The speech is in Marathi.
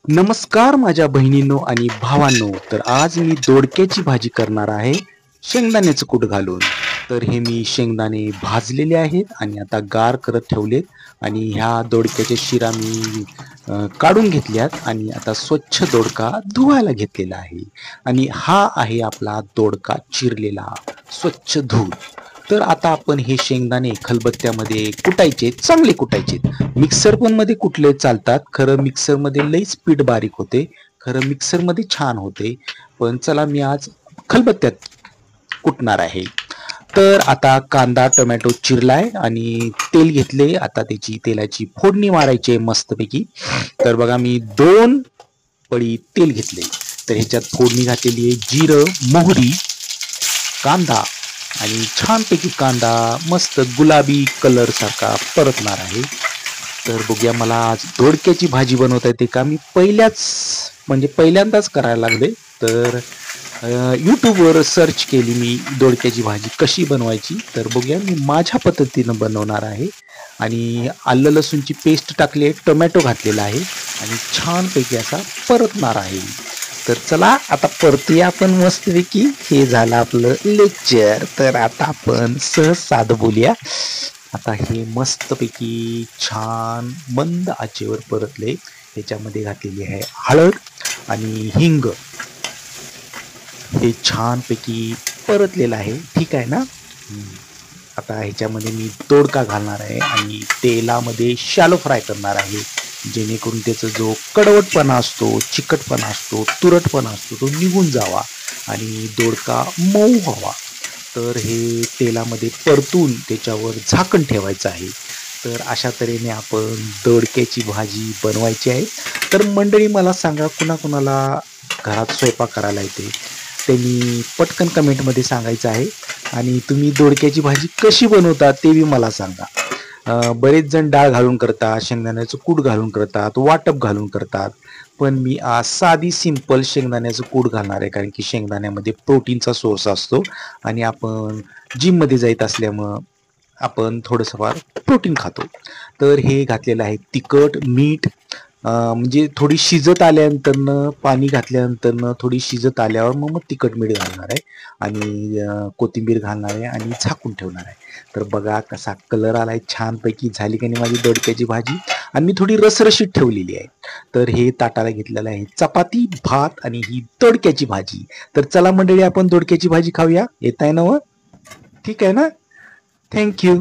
नमस्कार माझ्या बहिणींनो आणि भावांनो. तर आज मी दोडक्याची भाजी करणार आहे शेंगदाण्याचं कूट घालून. तर हे मी शेंगदाणे भाजलेले आहेत आणि आता गार करत ठेवलेत आणि ह्या दोडक्याच्या शिरा मी काढून घेतल्यात आणि आता स्वच्छ दोडका धुवायला घेतलेला आहे. आणि हा आहे आपला दोडका चिरलेला स्वच्छ धुवून. तर आता आपण हे शेंगदाणे खलबत्त्यामध्ये कुटायचे, चांगले कुटायचे. मिक्सर पण मध्ये कुटले चालतात. खरं मिक्सरमध्ये लई स्पीड बारीक होते, खरं मिक्सरमध्ये छान होते. पण चला मी आज खलबत्त्यात कुटणार आहे. तर आता कांदा टोमॅटो चिरलाय आणि तेल घेतले. आता त्याची तेलाची फोडणी मारायची मस्तपैकी. तर बघा मी 2 पळी तेल घेतले. तर ह्याच्यात फोडणी घातलेली आहे जिरं, मोहरी, कांदा आणि छानपैकी कांदा मस्त गुलाबी कलर सारखा परतणार आहे. तर बघूया मला आज दोडक्याची भाजी बनवता येते का. मी पहिल्यांदाच करायला लागले. तर यूट्यूबवर सर्च केली मी दोडक्याची भाजी कशी बनवायची. तर बघूया मी माझ्या पद्धतीनं बनवणार आहे. आणि आलं लसूणची पेस्ट टाकली आहे, टोमॅटो घातलेला आहे आणि छानपैकी असा परतणार आहे. तर चला आता परतूया आपण मस्तपैकी. हे झालं आपलं लेक्चर. तर आता आपण सहज साधं बोलूया. आता हे मस्तपैकी छान मंद आचेवर परतले. त्याच्यामध्ये घातलेली आहे हळद आणि हिंग. हे छानपैकी परतलेलं आहे. ठीक आहे ना. आता ह्याच्यामध्ये मी दोडका घालणार आहे आणि तेलामध्ये शॅलो फ्राय करणार आहे, जेणेकरून त्याचा जो कडवटपणा असतो, चिकटपणा असतो, तुरटपणा असतो तो निघून जावा आणि दोडका मऊ व्हावा. तर हे तेलामध्ये परतून त्याच्यावर झाकण ठेवायचं आहे. तर अशा तऱ्हेने आपण दोडक्याची भाजी बनवायची आहे. तर मंडळी मला सांगा, कुणाकुणाला घरात स्वयंपाक करायला येते त्यांनी पटकन कमेंटमध्ये सांगायचं आहे. आणि तुम्ही दोडक्याची भाजी कशी बनवता ते बी मला सांगा. बरेच जण डाळ घालून करतात, शेंगदाण्याचं कूट घालून करतात, वाटप घालून करतात. पण मी आज साधी सिंपल शेंगदाण्याचं कूट घालणार आहे, कारण की शेंगदाण्यामध्ये प्रोटीनचा सोर्स असतो आणि आपण जिममध्ये जात असल्यामुळं आपण थोडंसं फार प्रोटीन खातो. तर हे घातलेलं आहे तिखट, मीठ, म्हणजे थोडी शिजत आल्यानंतरनं पाणी घातल्यानंतरनं थोडी शिजत आल्यावर मग तिखट मीठ घालणार आहे आणि कोथिंबीर घालणार आहे आणि झाकून ठेवणार आहे. तर बघा कसा कलर आलाय, छानपैकी झाली की नाही माझी दोडक्याची भाजी. आणि मी थोडी रसरशीत ठेवलेली आहे. तर हे ताटाला घेतलेलं आहे चपाती, भात आणि ही दोडक्याची भाजी. तर चला मंडळी आपण दोडक्याची भाजी खाऊया. येत आहे ना? ठीक आहे ना. थँक्यू.